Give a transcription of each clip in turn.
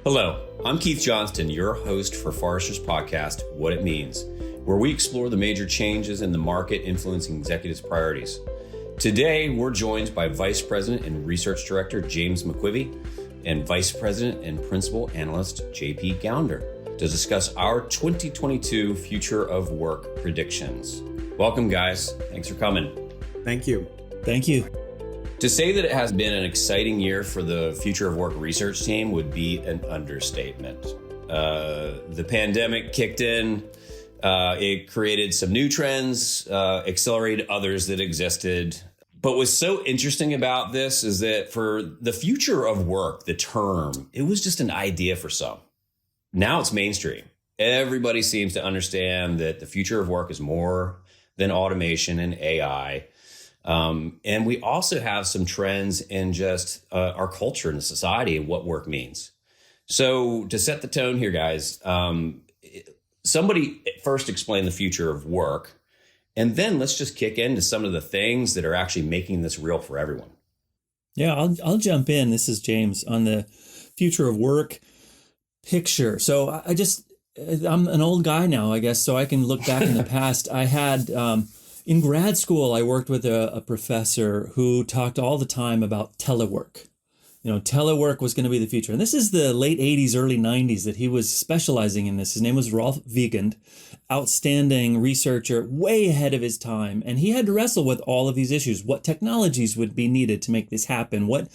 Hello, I'm Keith Johnston, your host for Forrester's podcast, What It Means, where we explore the major changes in the market influencing executives' priorities. Today, we're joined by Vice President and Research Director James McQuivey and Vice President and Principal Analyst JP Gownder to discuss our 2022 Future of Work predictions. Welcome, guys. Thanks for coming. Thank you. Thank you. To say that it has been an exciting year for the Future of Work research team would be an understatement. The pandemic kicked in. It created some new trends, accelerated others that existed. But what's so interesting about this is that for the future of work, the term, it was just an idea for some. Now it's mainstream. Everybody seems to understand that the future of work is more than automation and AI. And we also have some trends in just our culture and the society and what work means. So to set the tone here, guys, somebody first explain the future of work, and then let's just kick into some of the things that are actually making this real for everyone. Yeah, I'll jump in. This is James on the future of work picture. So I'm an old guy now, I guess, so I can look back in the past. I had in grad school, I worked with a professor who talked all the time about telework. Telework was going to be the future. And this is the late 80s, early 90s that he was specializing in this. His name was Rolf Wiegand, outstanding researcher, way ahead of his time. And he had to wrestle with all of these issues. What technologies would be needed to make this happen? What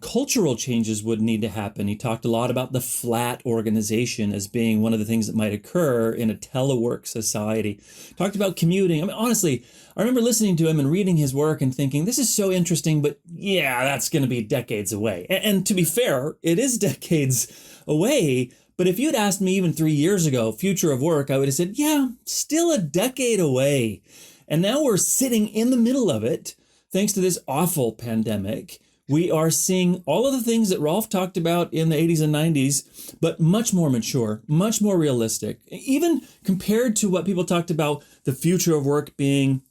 cultural changes would need to happen? He talked a lot about the flat organization as being one of the things that might occur in a telework society. Talked about commuting. I mean, honestly, I remember listening to him and reading his work and thinking, this is so interesting, but yeah, that's going to be decades away. And to be fair, it is decades away. But if you'd asked me even 3 years ago, future of work, I would have said, yeah, still a decade away. And now we're sitting in the middle of it, thanks to this awful pandemic. We are seeing all of the things that Rolf talked about in the 80s and 90s, but much more mature, much more realistic, even compared to what people talked about the future of work being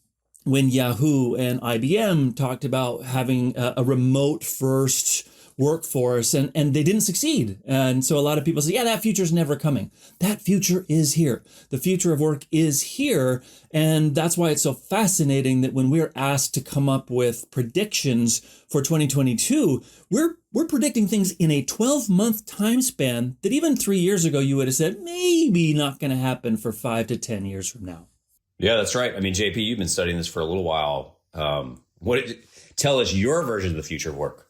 when Yahoo and IBM talked about having a remote first workforce, and they didn't succeed. And so a lot of people say, yeah, that future's never coming. That future is here. The future of work is here. And that's why it's so fascinating that when we're asked to come up with predictions for 2022, we're predicting things in a 12-month time span that even 3 years ago, you would have said, maybe not going to happen for 5 to 10 years from now. Yeah, that's right. I mean, JP, you've been studying this for a little while. Tell us your version of the future of work.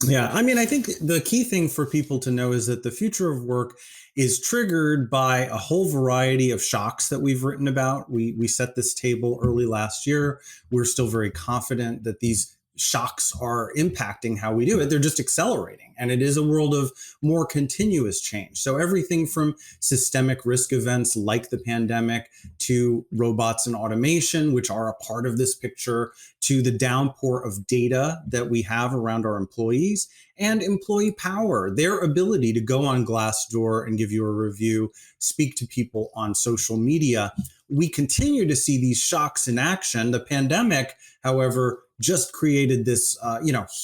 Yeah, I mean, I think the key thing for people to know is that the future of work is triggered by a whole variety of shocks that we've written about. We set this table early last year. We're still very confident that these shocks are impacting how we do it. They're just accelerating. And it is a world of more continuous change. So everything from systemic risk events like the pandemic to robots and automation, which are a part of this picture, to the downpour of data that we have around our employees and employee power, their ability to go on Glassdoor and give you a review, speak to people on social media. We continue to see these shocks in action. The pandemic, however, just created this,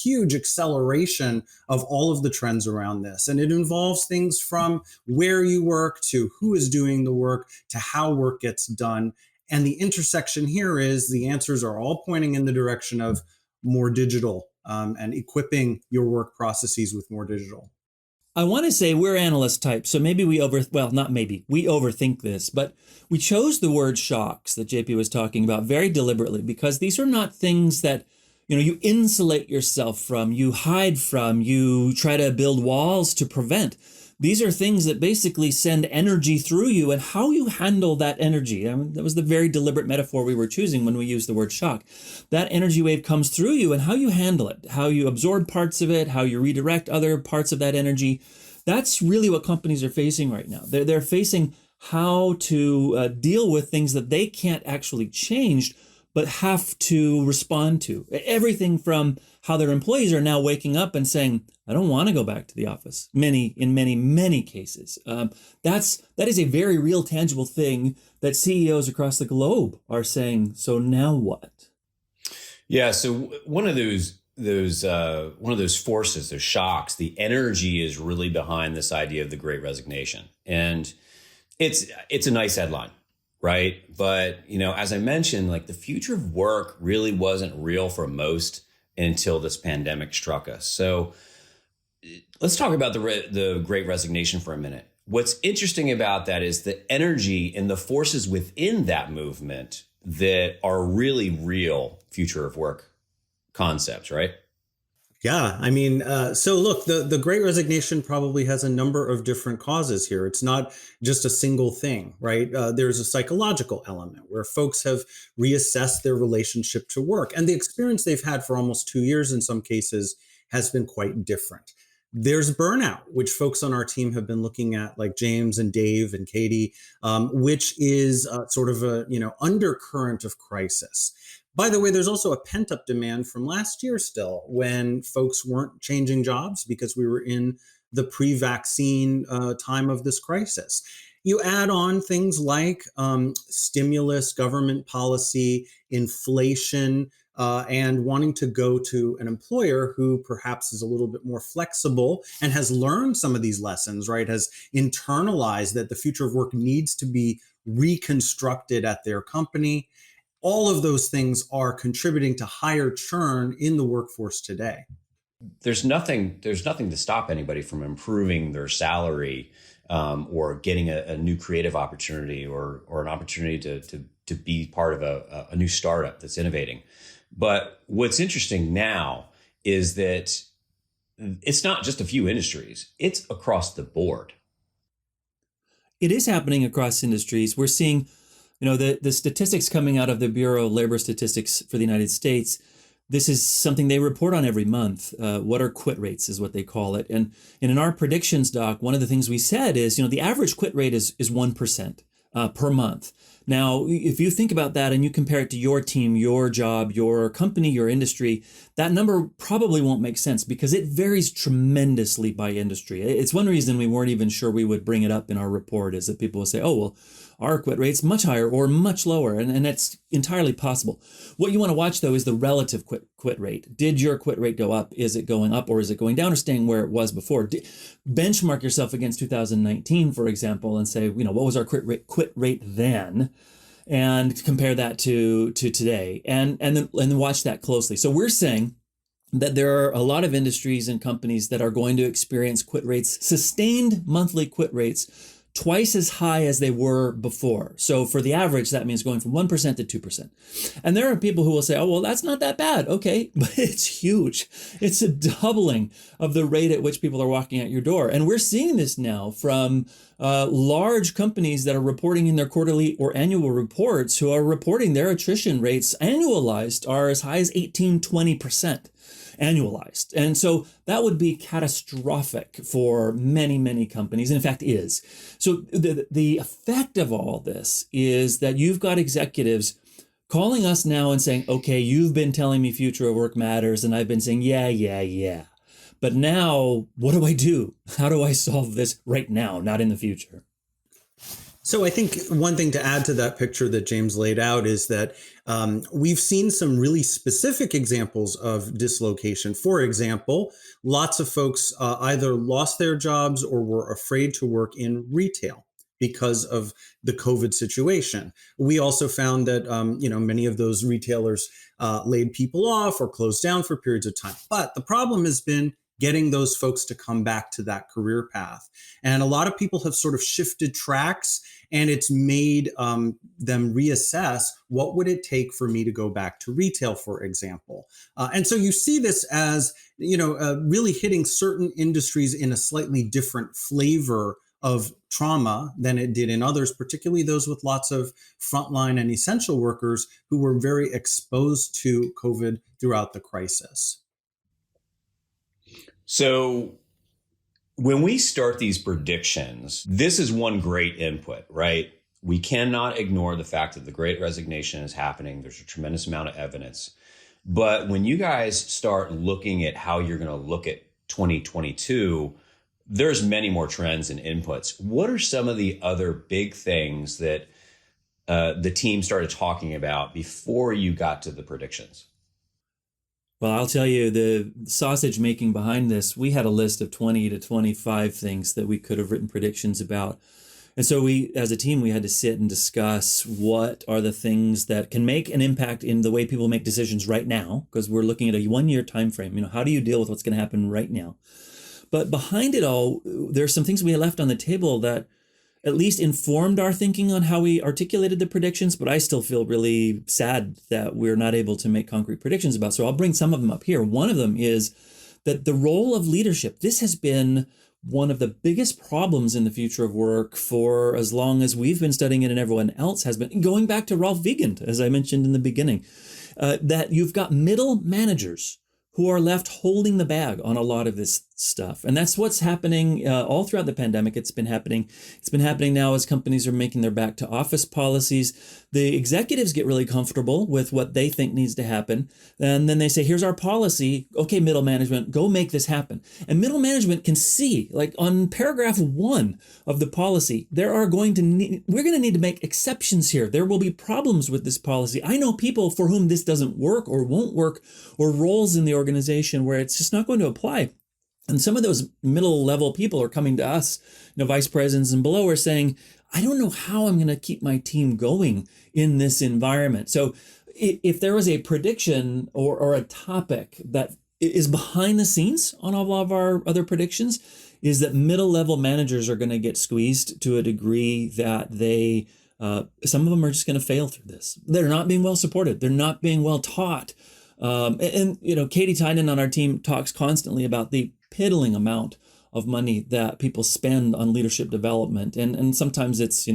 huge acceleration of all of the trends around this. And it involves things from where you work to who is doing the work to how work gets done. And the intersection here is the answers are all pointing in the direction of more digital and equipping your work processes with more digital. I want to say we're analyst types, so maybe we overthink this, but we chose the word shocks that JP was talking about very deliberately because these are not things that, you insulate yourself from, you hide from, you try to build walls to prevent. These are things that basically send energy through you and how you handle that energy. I mean, that was the very deliberate metaphor we were choosing when we used the word shock. That energy wave comes through you and how you handle it, how you absorb parts of it, how you redirect other parts of that energy. That's really what companies are facing right now. They're facing how to deal with things that they can't actually change, but have to respond to. Everything from how their employees are now waking up and saying, I don't want to go back to the office. In many cases. That is a very real, tangible thing that CEOs across the globe are saying, so now what? Yeah, so one of those one of those forces, those shocks, the energy is really behind this idea of the Great Resignation. And it's a nice headline, right? But, as I mentioned, like the future of work really wasn't real for most until this pandemic struck us. So let's talk about the Great Resignation for a minute. What's interesting about that is the energy and the forces within that movement that are really real future of work concepts, right? Yeah, I mean, so look, the Great Resignation probably has a number of different causes here. It's not just a single thing, right? There's a psychological element where folks have reassessed their relationship to work, and the experience they've had for almost 2 years in some cases has been quite different. There's burnout, which folks on our team have been looking at, like James and Dave and Katie, which is sort of a undercurrent of crisis. By the way, there's also a pent up demand from last year still when folks weren't changing jobs because we were in the pre vaccine time of this crisis. You add on things like stimulus, government policy, inflation, and wanting to go to an employer who perhaps is a little bit more flexible and has learned some of these lessons, right? Has internalized that the future of work needs to be reconstructed at their company. All of those things are contributing to higher churn in the workforce today. There's nothing to stop anybody from improving their salary, or getting a new creative opportunity, or an opportunity to be part of a new startup that's innovating. But what's interesting now is that it's not just a few industries, it's across the board. It is happening across industries. We're seeing, the statistics coming out of the Bureau of Labor Statistics for the United States. This is something they report on every month. What are quit rates is what they call it. And in our predictions doc, one of the things we said is, the average quit rate is 1% per month. Now, if you think about that and you compare it to your team, your job, your company, your industry, that number probably won't make sense because it varies tremendously by industry. It's one reason we weren't even sure we would bring it up in our report, is that people will say, oh, well, our quit rate's much higher or much lower. And that's entirely possible. What you want to watch, though, is the relative quit rate. Did your quit rate go up? Is it going up, or is it going down, or staying where it was before? Benchmark yourself against 2019, for example, and say, what was our quit rate then? And compare that to today, and then watch that closely. So we're saying that there are a lot of industries and companies that are going to experience quit rates, sustained monthly quit rates, twice as high as they were before. So for the average, that means going from 1% to 2%. And there are people who will say, oh, well, that's not that bad. Okay, but it's huge. It's a doubling of the rate at which people are walking out your door. And we're seeing this now from large companies that are reporting in their quarterly or annual reports, who are reporting their attrition rates annualized are as high as 18-20%. Annualized. And so that would be catastrophic for many, many companies, and in fact is. So the effect of all this is that you've got executives calling us now and saying, okay, you've been telling me future of work matters, and I've been saying, yeah. But now, what do I do? How do I solve this right now, not in the future? So I think one thing to add to that picture that James laid out is that we've seen some really specific examples of dislocation. For example, lots of folks either lost their jobs or were afraid to work in retail because of the COVID situation. We also found that many of those retailers laid people off or closed down for periods of time. But the problem has been getting those folks to come back to that career path. And a lot of people have sort of shifted tracks, and it's made them reassess, what would it take for me to go back to retail, for example. And so you see this as, really hitting certain industries in a slightly different flavor of trauma than it did in others, particularly those with lots of frontline and essential workers who were very exposed to COVID throughout the crisis. So when we start these predictions, this is one great input, right? We cannot ignore the fact that the Great Resignation is happening. There's a tremendous amount of evidence. But when you guys start looking at how you're going to look at 2022, there's many more trends and inputs. What are some of the other big things that the team started talking about before you got to the predictions? Well, I'll tell you, the sausage making behind this, we had a list of 20 to 25 things that we could have written predictions about. And so we, as a team, we had to sit and discuss what are the things that can make an impact in the way people make decisions right now, because we're looking at a 1-year time frame. How do you deal with what's going to happen right now? But behind it all, there's some things we left on the table that at least informed our thinking on how we articulated the predictions, but I still feel really sad that we're not able to make concrete predictions about. So I'll bring some of them up here. One of them is that the role of leadership, this has been one of the biggest problems in the future of work for as long as we've been studying it and everyone else has been, going back to Rolf Wiegand, as I mentioned in the beginning, that you've got middle managers who are left holding the bag on a lot of this stuff. And that's what's happening all throughout the pandemic. It's been happening now as companies are making their back to office policies. The executives get really comfortable with what they think needs to happen. And then they say, here's our policy. Okay, middle management, go make this happen. And middle management can see, like on paragraph 1 of the policy, we're going to need to make exceptions here. There will be problems with this policy. I know people for whom this doesn't work or won't work, or roles in the organization where it's just not going to apply. And some of those middle level people are coming to us, vice presidents and below, are saying, I don't know how I'm going to keep my team going in this environment. So if there was a prediction or a topic that is behind the scenes on all of our other predictions, is that middle level managers are going to get squeezed to a degree that some of them are just going to fail through this. They're not being well supported. They're not being well taught. Katie Tynan on our team talks constantly about the piddling amount of money that people spend on leadership development. And sometimes it's,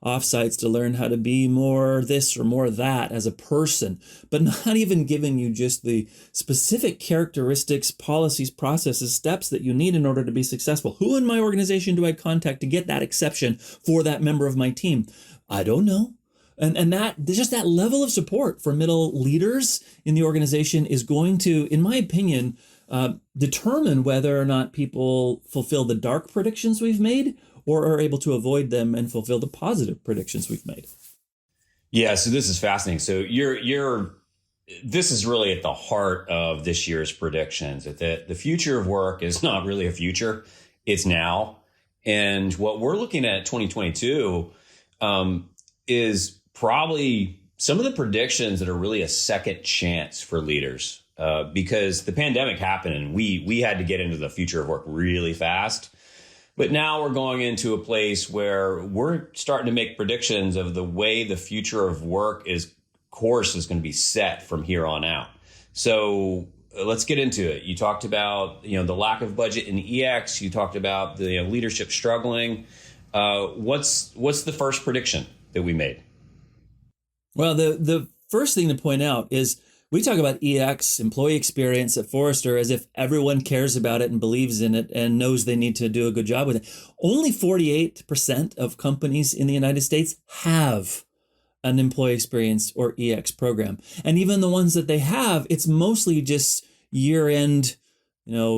offsites to learn how to be more this or more that as a person, but not even giving you just the specific characteristics, policies, processes, steps that you need in order to be successful. Who in my organization do I contact to get that exception for that member of my team? I don't know. And that just that level of support for middle leaders in the organization is going to, in my opinion, determine whether or not people fulfill the dark predictions we've made or are able to avoid them and fulfill the positive predictions we've made. Yeah, so this is fascinating. So this is really at the heart of this year's predictions, that the future of work is not really a future, it's now. And what we're looking at 2022 is probably some of the predictions that are really a second chance for leaders, because the pandemic happened and we had to get into the future of work really fast. But now we're going into a place where we're starting to make predictions of the way the future of work course is going to be set from here on out. So let's get into it. You talked about, the lack of budget in EX. You talked about the leadership struggling. What's the first prediction that we made? Well, the first thing to point out is we talk about EX, employee experience at Forrester, as if everyone cares about it and believes in it and knows they need to do a good job with it. Only 48% of companies in the United States have an employee experience or EX program. And even the ones that they have, it's mostly just year-end,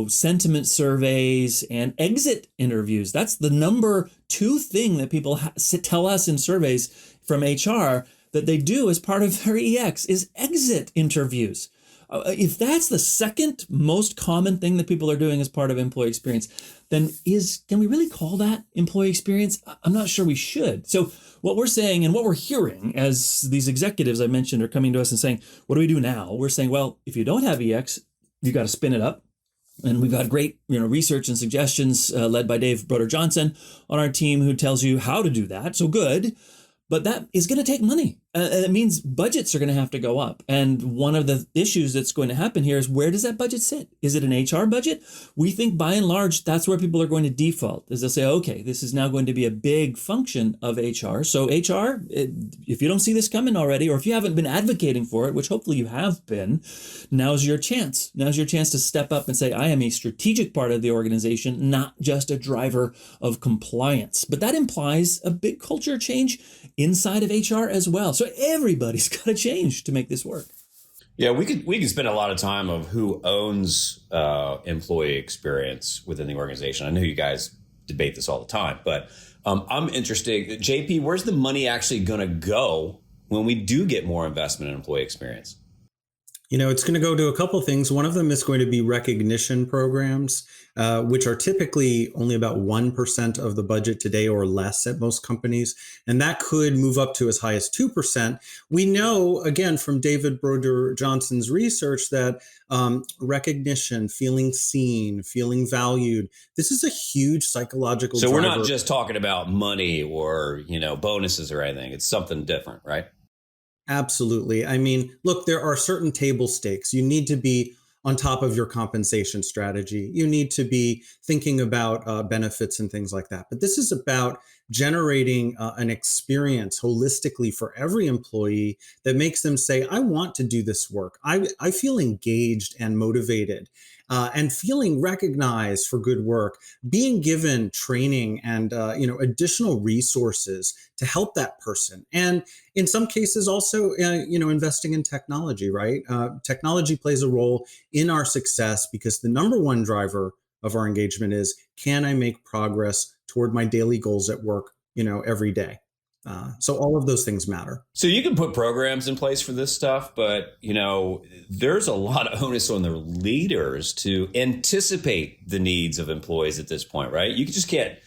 sentiment surveys and exit interviews. That's the number 2 thing that people tell us in surveys from HR that they do as part of their EX is exit interviews. If that's the second most common thing that people are doing as part of employee experience, then can we really call that employee experience? I'm not sure we should. So what we're saying and what we're hearing as these executives I mentioned are coming to us and saying, what do we do now? We're saying, well, if you don't have EX, you got to spin it up. And we've got great, research and suggestions led by Dave Broder-Johnson on our team who tells you how to do that. So good. But that is going to take money. It means budgets are going to have to go up. And one of the issues that's going to happen here is, where does that budget sit? Is it an HR budget? We think by and large, that's where people are going to default, is they'll say, okay, this is now going to be a big function of HR. So HR, if you don't see this coming already, or if you haven't been advocating for it, which hopefully you have been, now's your chance. Now's your chance to step up and say, I am a strategic part of the organization, not just a driver of compliance. But that implies a big culture change inside of HR as well. So everybody's got to change to make this work. Yeah, we could spend a lot of time of who owns employee experience within the organization. I know you guys debate this all the time, but I'm interested. JP, where's the money actually going to go when we do get more investment in employee experience? It's going to go to a couple things. One of them is going to be recognition programs, which are typically only about 1% of the budget today or less at most companies. And that could move up to as high as 2%. We know, again, from David Broder Johnson's research that recognition, feeling seen, feeling valued, this is a huge psychological So driver. we're not just talking about money or, bonuses or anything. It's something different, right? Absolutely. I mean, look, there are certain table stakes. You need to be on top of your compensation strategy. You need to be thinking about benefits and things like that. But this is about generating an experience holistically for every employee that makes them say, I want to do this work. I feel engaged and motivated. And feeling recognized for good work, being given training and additional resources to help that person, and in some cases also investing in technology. Right, technology plays a role in our success because the number one driver of our engagement is, can I make progress toward my daily goals at work? Every day. So all of those things matter. So you can put programs in place for this stuff, but, there's a lot of onus on the leaders to anticipate the needs of employees at this point, right? You just can't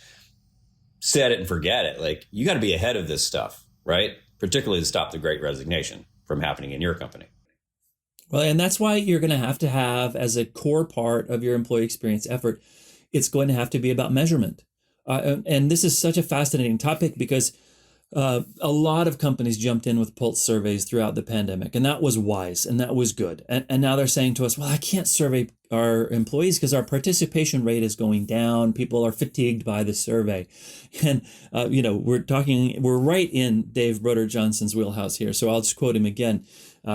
set it and forget it. Like, you got to be ahead of this stuff, right? Particularly to stop the Great Resignation from happening in your company. Well, and that's why you're going to have as a core part of your employee experience effort, it's going to have to be about measurement. And this is such a fascinating topic because a lot of companies jumped in with pulse surveys throughout the pandemic, and that was wise and that was good. And now they're saying to us, well, I can't survey our employees because our participation rate is going down. People are fatigued by the survey. And, we're right in Dave Broder Johnson's wheelhouse here. So I'll just quote him again.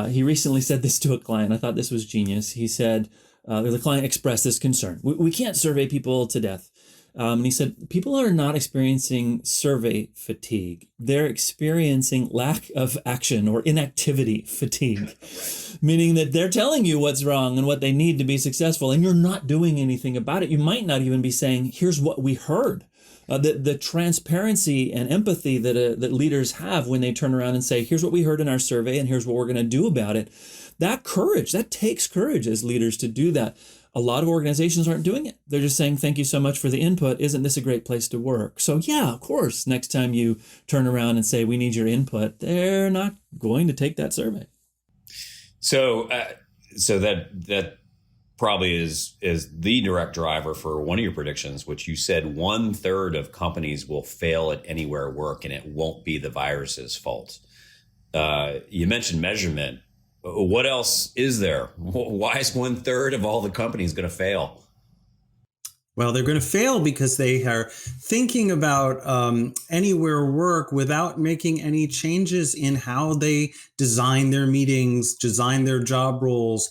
He recently said this to a client. I thought this was genius. He said, the client expressed this concern. We can't survey people to death. And he said, people are not experiencing survey fatigue. They're experiencing lack of action or inactivity fatigue, right. Meaning that they're telling you what's wrong and what they need to be successful, and you're not doing anything about it. You might not even be saying, here's what we heard. The transparency and empathy that leaders have when they turn around and say, here's what we heard in our survey and here's what we're going to do about it. That takes courage as leaders to do that. A lot of organizations aren't doing it. They're just saying, thank you so much for the input. Isn't this a great place to work? So yeah, of course, next time you turn around and say, we need your input, they're not going to take that survey. So that probably is the direct driver for one of your predictions, which you said 1/3 of companies will fail at anywhere work, and it won't be the virus's fault. You mentioned measurement. What else is there? Why is 1/3 of all the companies going to fail? Well, they're going to fail because they are thinking about anywhere work without making any changes in how they design their meetings, design their job roles,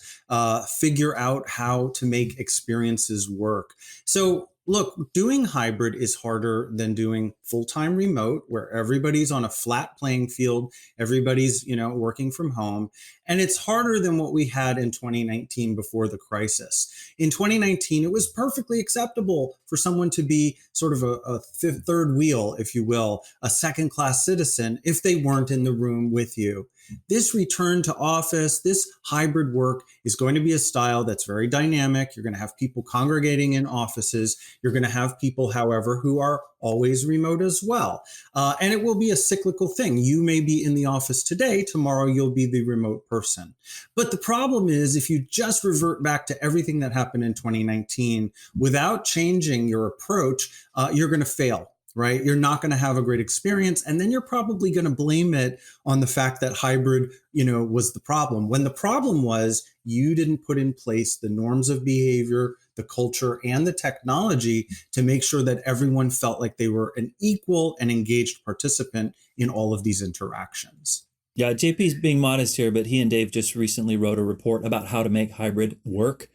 figure out how to make experiences work. So look, doing hybrid is harder than doing full-time remote, where everybody's on a flat playing field. Everybody's, working from home. And it's harder than what we had in 2019 before the crisis. In 2019, it was perfectly acceptable for someone to be sort of a third wheel, if you will, a second-class citizen, if they weren't in the room with you. This return to office, this hybrid work is going to be a style that's very dynamic. You're going to have people congregating in offices. You're going to have people, however, who are always remote as well. And it will be a cyclical thing. You may be in the office today. Tomorrow, you'll be the remote person. But the problem is, if you just revert back to everything that happened in 2019 without changing your approach, you're going to fail. Right? You're not going to have a great experience. And then you're probably going to blame it on the fact that hybrid, was the problem. When the problem was you didn't put in place the norms of behavior, the culture, and the technology to make sure that everyone felt like they were an equal and engaged participant in all of these interactions. Yeah, JP's being modest here, but he and Dave just recently wrote a report about how to make hybrid work.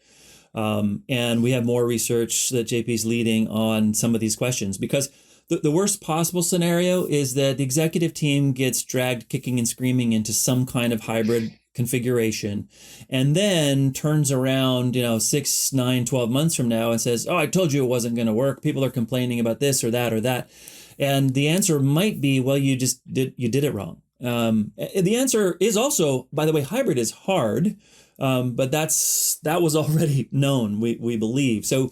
And we have more research that JP's leading on some of these questions, because the worst possible scenario is that the executive team gets dragged kicking and screaming into some kind of hybrid configuration and then turns around, 6, 9, 12 months from now and says, oh, I told you it wasn't going to work. People are complaining about this or that or that. And the answer might be, well, you did it wrong. The answer is also, by the way, hybrid is hard. But that was already known, we believe. So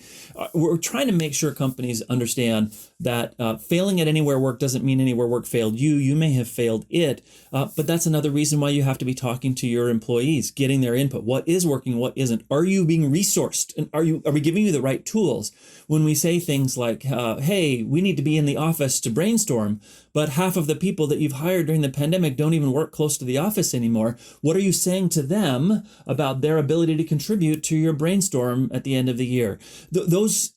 we're trying to make sure companies understand that failing at anywhere work doesn't mean anywhere work failed you. You may have failed it, but that's another reason why you have to be talking to your employees, getting their input. What is working, what isn't? Are you being resourced? And are we giving you the right tools? When we say things like, hey, we need to be in the office to brainstorm, but half of the people that you've hired during the pandemic don't even work close to the office anymore. What are you saying to them about their ability to contribute to your brainstorm at the end of the year? Those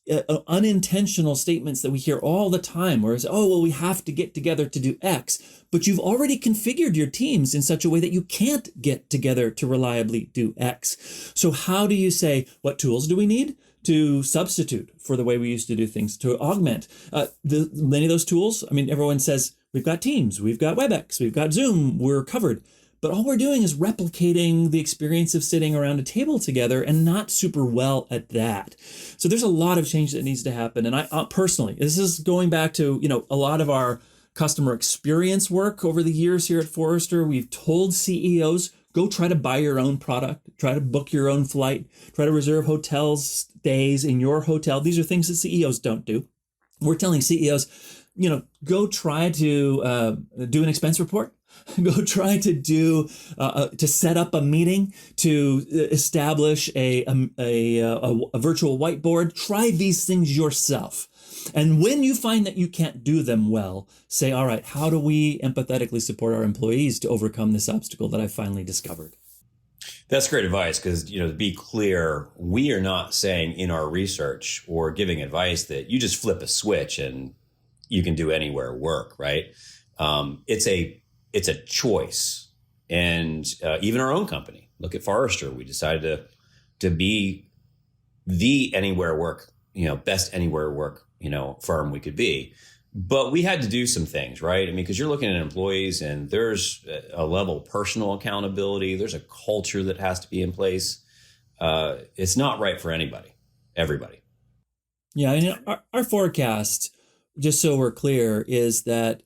unintentional statements that we hear all the time, where it's, oh, well, we have to get together to do X, but you've already configured your teams in such a way that you can't get together to reliably do X. So how do you say, what tools do we need to substitute for the way we used to do things, to augment many of those tools? I mean, everyone says, we've got Teams, we've got WebEx, we've got Zoom, we're covered. But all we're doing is replicating the experience of sitting around a table together, and not super well at that. So there's a lot of change that needs to happen. And I personally, this is going back to, a lot of our customer experience work over the years here at Forrester. We've told CEOs, go try to buy your own product, try to book your own flight, try to reserve hotels, stays in your hotel. These are things that CEOs don't do. We're telling CEOs, go try to do an expense report. Go try to to set up a meeting, to establish a virtual whiteboard. Try these things yourself. And when you find that you can't do them well, say, all right, how do we empathetically support our employees to overcome this obstacle that I finally discovered? That's great advice, because, to be clear, we are not saying in our research or giving advice that you just flip a switch and you can do anywhere work, right? It's a choice. And even our own company, look at Forrester. We decided to be the anywhere work, best anywhere work, firm we could be. But we had to do some things, right? I mean, because you're looking at employees, and there's a level of personal accountability. There's a culture that has to be in place. It's not right for everybody. Yeah, our forecast, just so we're clear, is that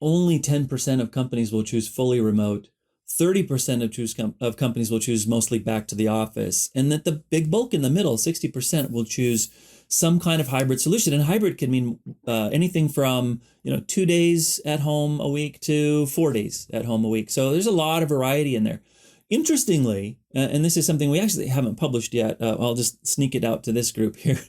only 10% of companies will choose fully remote. 30% of companies will choose mostly back to the office, and that the big bulk in the middle, 60%, will choose some kind of hybrid solution. And hybrid can mean anything from 2 days at home a week to 4 days at home a week. So there's a lot of variety in there. Interestingly, and this is something we actually haven't published yet, I'll just sneak it out to this group here.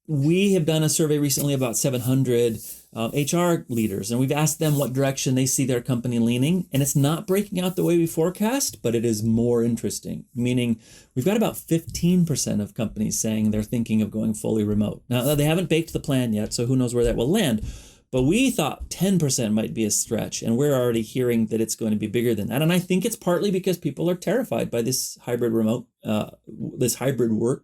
We have done a survey recently about 700 HR leaders, and we've asked them what direction they see their company leaning. And it's not breaking out the way we forecast, but it is more interesting, meaning we've got about 15% of companies saying they're thinking of going fully remote. Now, they haven't baked the plan yet, so who knows where that will land. But we thought 10% might be a stretch, and we're already hearing that it's going to be bigger than that. And I think it's partly because people are terrified by this hybrid work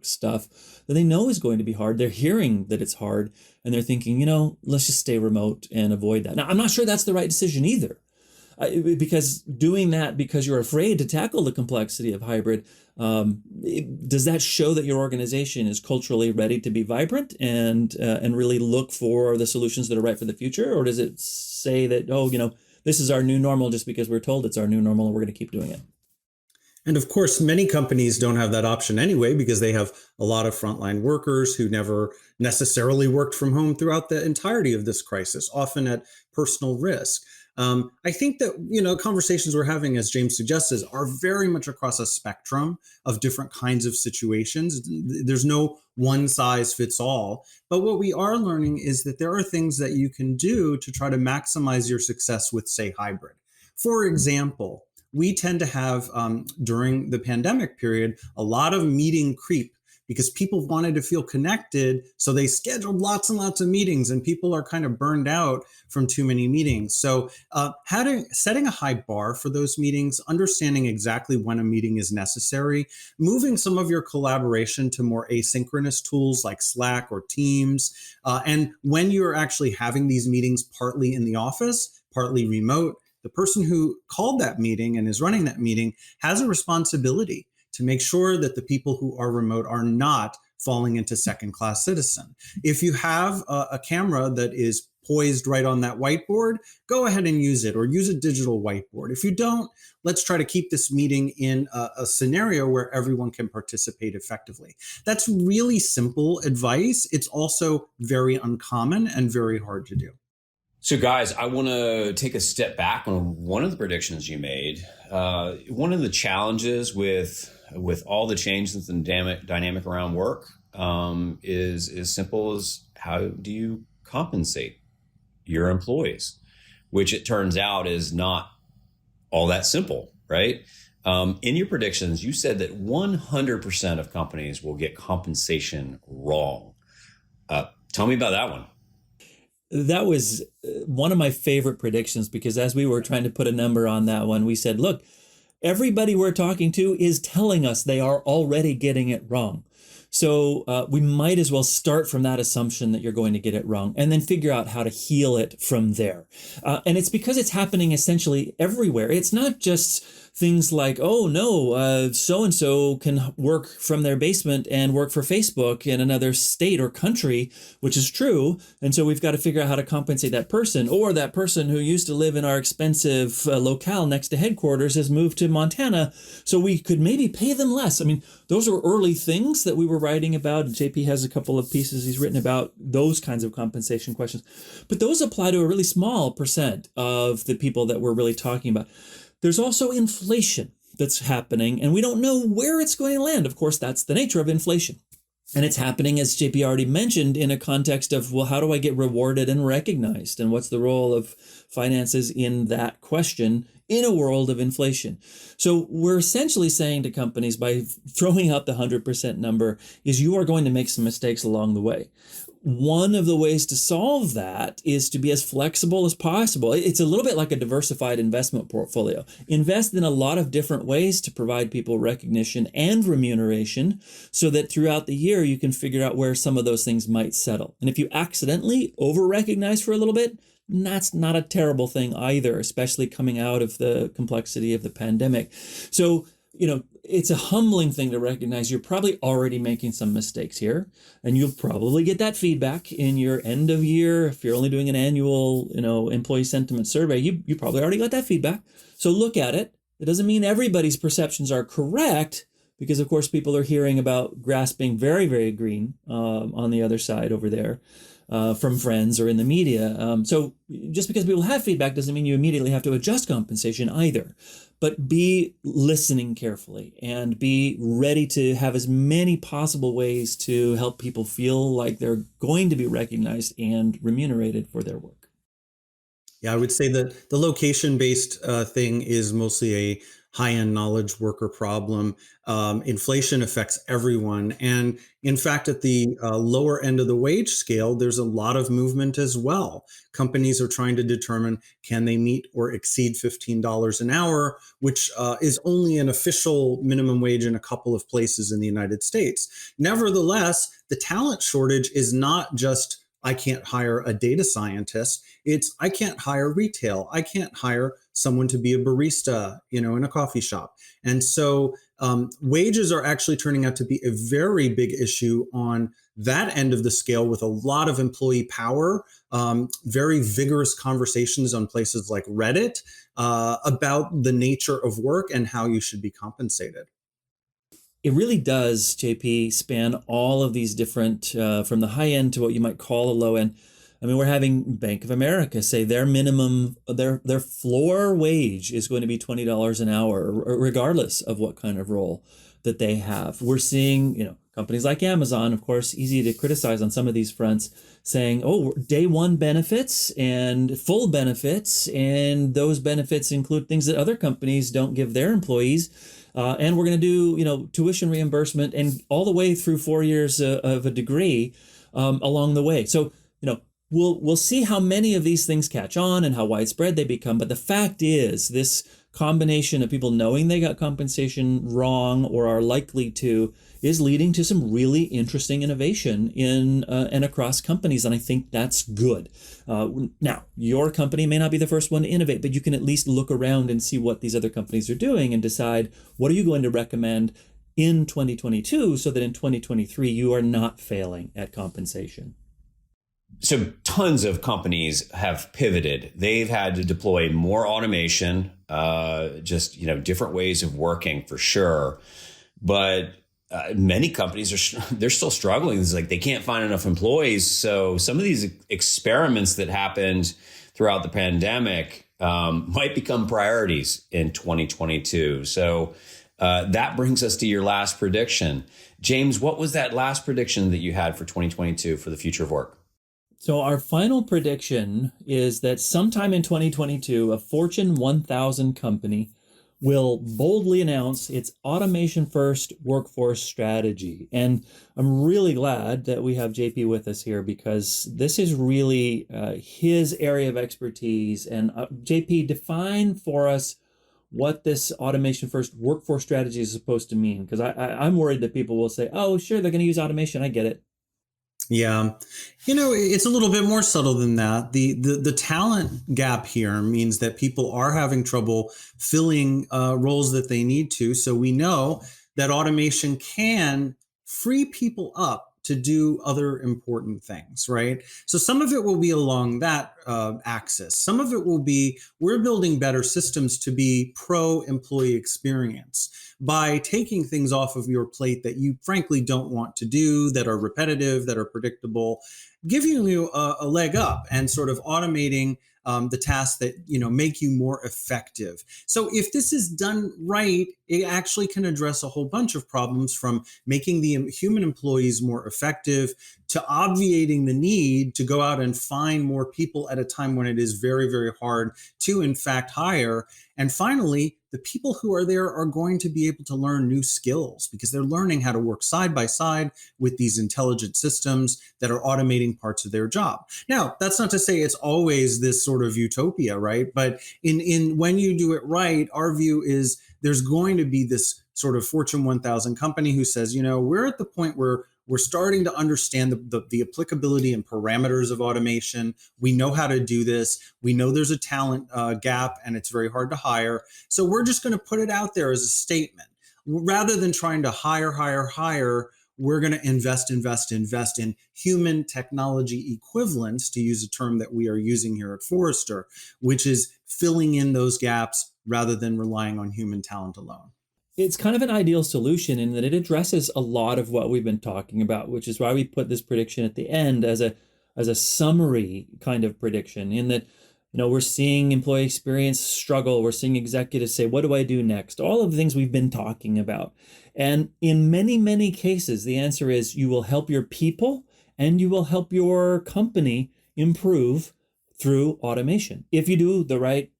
stuff that they know is going to be hard. They're hearing that it's hard, and they're thinking, let's just stay remote and avoid that. Now, I'm not sure that's the right decision either. Because doing that because you're afraid to tackle the complexity of hybrid, does that show that your organization is culturally ready to be vibrant and really look for the solutions that are right for the future? Or does it say that, this is our new normal just because we're told it's our new normal and we're going to keep doing it? And of course, many companies don't have that option anyway, because they have a lot of frontline workers who never necessarily worked from home throughout the entirety of this crisis, often at personal risk. I think that, conversations we're having, as James suggested, are very much across a spectrum of different kinds of situations. There's no one size fits all. But what we are learning is that there are things that you can do to try to maximize your success with, say, hybrid. For example, we tend to have, during the pandemic period, a lot of meeting creep, because people wanted to feel connected. So they scheduled lots and lots of meetings, and people are kind of burned out from too many meetings. So setting a high bar for those meetings, understanding exactly when a meeting is necessary, moving some of your collaboration to more asynchronous tools like Slack or Teams. And when you're actually having these meetings partly in the office, partly remote, the person who called that meeting and is running that meeting has a responsibility to make sure that the people who are remote are not falling into second-class citizen. If you have a camera that is poised right on that whiteboard, go ahead and use it, or use a digital whiteboard. If you don't, let's try to keep this meeting in a scenario where everyone can participate effectively. That's really simple advice. It's also very uncommon and very hard to do. So, guys, I want to take a step back on one of the predictions you made. One of the challenges with all the changes in the dynamic around work is as simple as, how do you compensate your employees? Which it turns out is not all that simple, right? In your predictions, you said that 100% of companies will get compensation wrong. Tell me about that one. That was one of my favorite predictions, because as we were trying to put a number on that one, we said, look, everybody we're talking to is telling us they are already getting it wrong. So we might as well start from that assumption that you're going to get it wrong, and then figure out how to heal it from there. And it's because it's happening essentially everywhere. It's not just things like, oh no, so-and-so can work from their basement and work for Facebook in another state or country, which is true. And so we've got to figure out how to compensate that person, or that person who used to live in our expensive locale next to headquarters has moved to Montana, so we could maybe pay them less. I mean, those are early things that we were writing about. JP has a couple of pieces he's written about those kinds of compensation questions, but those apply to a really small percent of the people that we're really talking about. There's also inflation that's happening, and we don't know where it's going to land. Of course, that's the nature of inflation. And it's happening, as JP already mentioned, in a context of, well, how do I get rewarded and recognized? And what's the role of finances in that question in a world of inflation? So we're essentially saying to companies, by throwing out the 100% number, is you are going to make some mistakes along the way. One of the ways to solve that is to be as flexible as possible. It's a little bit like a diversified investment portfolio. Invest in a lot of different ways to provide people recognition and remuneration, so that throughout the year you can figure out where some of those things might settle. And if you accidentally over-recognize for a little bit, that's not a terrible thing either, especially coming out of the complexity of the pandemic. So, it's a humbling thing to recognize you're probably already making some mistakes here, and you'll probably get that feedback in your end of year. If you're only doing an annual, employee sentiment survey, you probably already got that feedback. So look at it. It doesn't mean everybody's perceptions are correct, because of course people are hearing about grass being very, very green on the other side over there. From friends or in the media. So just because people have feedback doesn't mean you immediately have to adjust compensation either. But be listening carefully and be ready to have as many possible ways to help people feel like they're going to be recognized and remunerated for their work. Yeah, I would say that the location-based thing is mostly a high-end knowledge worker problem. Inflation affects everyone. And in fact, at the lower end of the wage scale, there's a lot of movement as well. Companies are trying to determine, can they meet or exceed $15 an hour, which is only an official minimum wage in a couple of places in the United States. Nevertheless, the talent shortage is not just, I can't hire a data scientist. It's, I can't hire retail. I can't hire someone to be a barista, in a coffee shop. And so wages are actually turning out to be a very big issue on that end of the scale, with a lot of employee power, very vigorous conversations on places like Reddit about the nature of work and how you should be compensated. It really does, JP, span all of these different, from the high end to what you might call a low end. I mean, we're having Bank of America say their minimum, their floor wage is going to be $20 an hour, regardless of what kind of role that they have. We're seeing, companies like Amazon, of course, easy to criticize on some of these fronts, saying, oh, day one benefits and full benefits, and those benefits include things that other companies don't give their employees. And we're going to do, tuition reimbursement and all the way through 4 years of a degree along the way. So, we'll see how many of these things catch on and how widespread they become. But the fact is, this combination of people knowing they got compensation wrong or are likely to is leading to some really interesting innovation in and across companies. And I think that's good. Now, your company may not be the first one to innovate, but you can at least look around and see what these other companies are doing and decide, what are you going to recommend in 2022 so that in 2023 you are not failing at compensation. So tons of companies have pivoted. They've had to deploy more automation, different ways of working for sure. But many companies they're still struggling. It's like they can't find enough employees. So some of these experiments that happened throughout the pandemic might become priorities in 2022. So that brings us to your last prediction. James, what was that last prediction that you had for 2022 for the future of work? So our final prediction is that sometime in 2022, a Fortune 1000 company will boldly announce its automation first workforce strategy. And I'm really glad that we have JP with us here because this is really his area of expertise. And JP, define for us what this automation first workforce strategy is supposed to mean. Because I'm worried that people will say, oh, sure, they're going to use automation. I get it. Yeah. It's a little bit more subtle than that. The talent gap here means that people are having trouble filling roles that they need to. So we know that automation can free people up to do other important things, right? So some of it will be along that axis. Some of it will be we're building better systems to be pro employee experience by taking things off of your plate that you frankly don't want to do, that are repetitive, that are predictable, giving you a leg up and sort of automating the tasks that make you more effective. So if this is done right, it actually can address a whole bunch of problems, from making the human employees more effective to obviating the need to go out and find more people at a time when it is very, very hard to in fact hire. And finally, the people who are there are going to be able to learn new skills because they're learning how to work side by side with these intelligent systems that are automating parts of their job. Now, that's not to say it's always this sort of utopia, right? But in when you do it right, our view is there's going to be this sort of Fortune 1000 company who says, we're at the point where we're starting to understand the applicability and parameters of automation. We know how to do this. We know there's a talent gap and it's very hard to hire. So we're just going to put it out there as a statement. Rather than trying to hire, we're going to invest in human technology equivalents, to use a term that we are using here at Forrester, which is filling in those gaps rather than relying on human talent alone. It's kind of an ideal solution in that it addresses a lot of what we've been talking about, which is why we put this prediction at the end as a summary kind of prediction, in that we're seeing employee experience struggle. We're seeing executives say, what do I do next? All of the things we've been talking about. And in many, many cases, the answer is you will help your people and you will help your company improve through automation if you do the right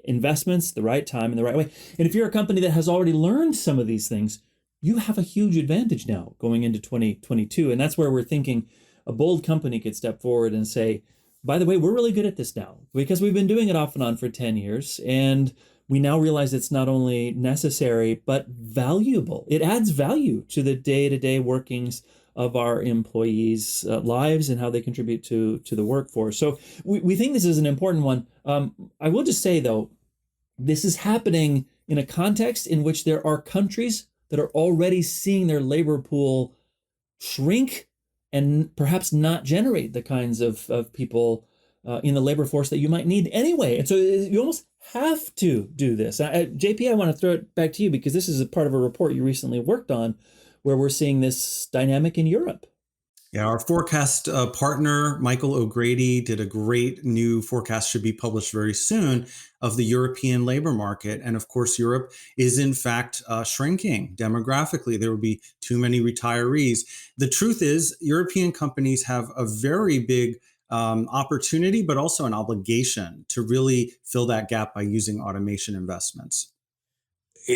investments, the right time, in the right way. And if you're a company that has already learned some of these things, you have a huge advantage now going into 2022. And that's where we're thinking a bold company could step forward and say, by the way, we're really good at this now because we've been doing it off and on for 10 years. And we now realize it's not only necessary, but valuable. It adds value to the day-to-day workings of our employees' lives and how they contribute to the workforce. So we think this is an important one. I will just say, though, this is happening in a context in which there are countries that are already seeing their labor pool shrink and perhaps not generate the kinds of people in the labor force that you might need anyway. And so you almost have to do this. JP, I want to throw it back to you because this is a part of a report you recently worked on where we're seeing this dynamic in Europe. Yeah, our forecast partner, Michael O'Grady, did a great new forecast, should be published very soon, of the European labor market. And of course, Europe is in fact shrinking demographically. There will be too many retirees. The truth is, European companies have a very big opportunity, but also an obligation to really fill that gap by using automation investments.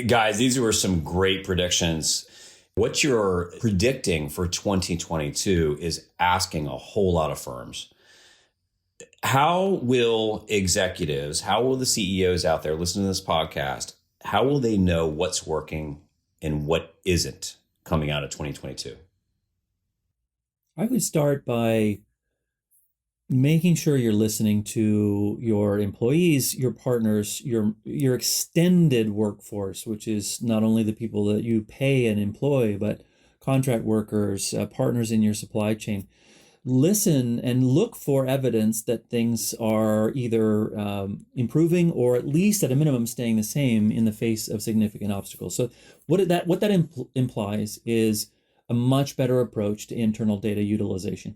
Guys, these were some great predictions. What you're predicting for 2022 is asking a whole lot of firms. How will executives, how will the CEOs out there listening to this podcast, how will they know what's working and what isn't coming out of 2022? I would start by making sure you're listening to your employees, your partners, your extended workforce, which is not only the people that you pay and employ, but contract workers, partners in your supply chain. listen and look for evidence that things are either improving or at least at a minimum staying the same in the face of significant obstacles. So what that implies is a much better approach to internal data utilization.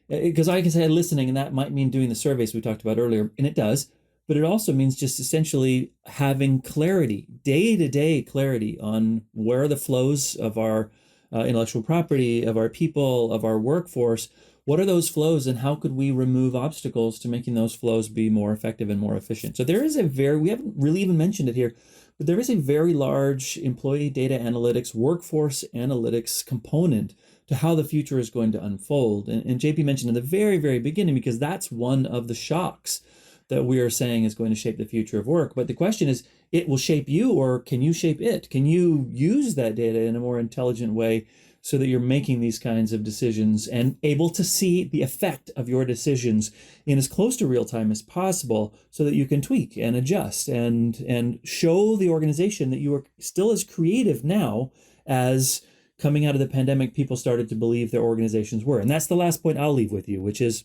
Because I can say listening, and that might mean doing the surveys we talked about earlier, and it does, but it also means just essentially having clarity, day-to-day clarity on where are the flows of our intellectual property, of our people, of our workforce. What are those flows, and how could we remove obstacles to making those flows be more effective and more efficient? So there is we haven't really even mentioned it here, but there is a very large employee data analytics, workforce analytics component to how the future is going to unfold. And JP mentioned in the very, very beginning, because that's one of the shocks that we are saying is going to shape the future of work. But the question is, it will shape you, or can you shape it? Can you use that data in a more intelligent way so that you're making these kinds of decisions and able to see the effect of your decisions in as close to real time as possible so that you can tweak and adjust and show the organization that you are still as creative now as coming out of the pandemic people started to believe their organizations were. And that's the last point I'll leave with you, which is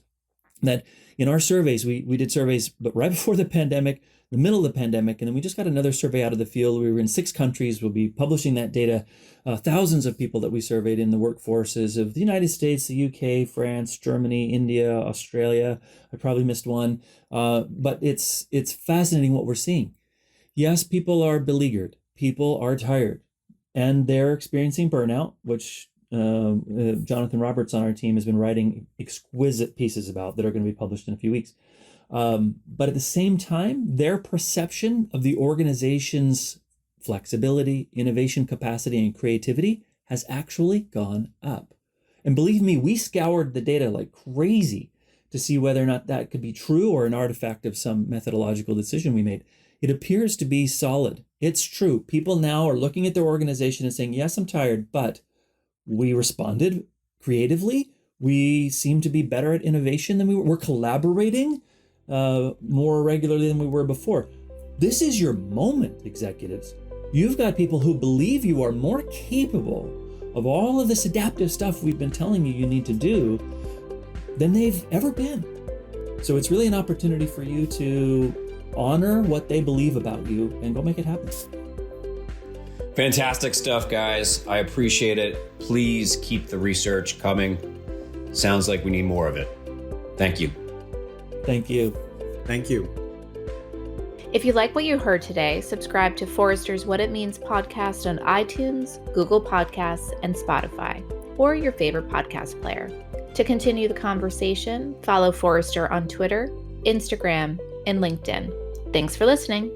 that in our surveys, we did surveys, but right before the pandemic, the middle of the pandemic, and then we just got another survey out of the field. We were in 6 countries. We'll be publishing that data. Thousands of people that we surveyed in the workforces of the United States, the UK, France, Germany, India, Australia. I probably missed one, but it's fascinating what we're seeing. Yes, people are beleaguered. People are tired, and they're experiencing burnout, which Jonathan Roberts on our team has been writing exquisite pieces about that are going to be published in a few weeks. But at the same time, their perception of the organization's flexibility, innovation capacity, and creativity has actually gone up. And believe me, we scoured the data like crazy to see whether or not that could be true or an artifact of some methodological decision we made. It appears to be solid. It's true. People now are looking at their organization and saying, yes, I'm tired, but we responded creatively. We seem to be better at innovation than we were. We're collaborating more regularly than we were before. This is your moment, executives. You've got people who believe you are more capable of all of this adaptive stuff we've been telling you need to do than they've ever been. So it's really an opportunity for you to honor what they believe about you and go make it happen. Fantastic stuff, guys. I appreciate it. Please keep the research coming. Sounds like we need more of it. Thank you. Thank you. Thank you. If you like what you heard today, subscribe to Forrester's What It Means podcast on iTunes, Google Podcasts, and Spotify, or your favorite podcast player. To continue the conversation, follow Forrester on Twitter, Instagram, and LinkedIn. Thanks for listening.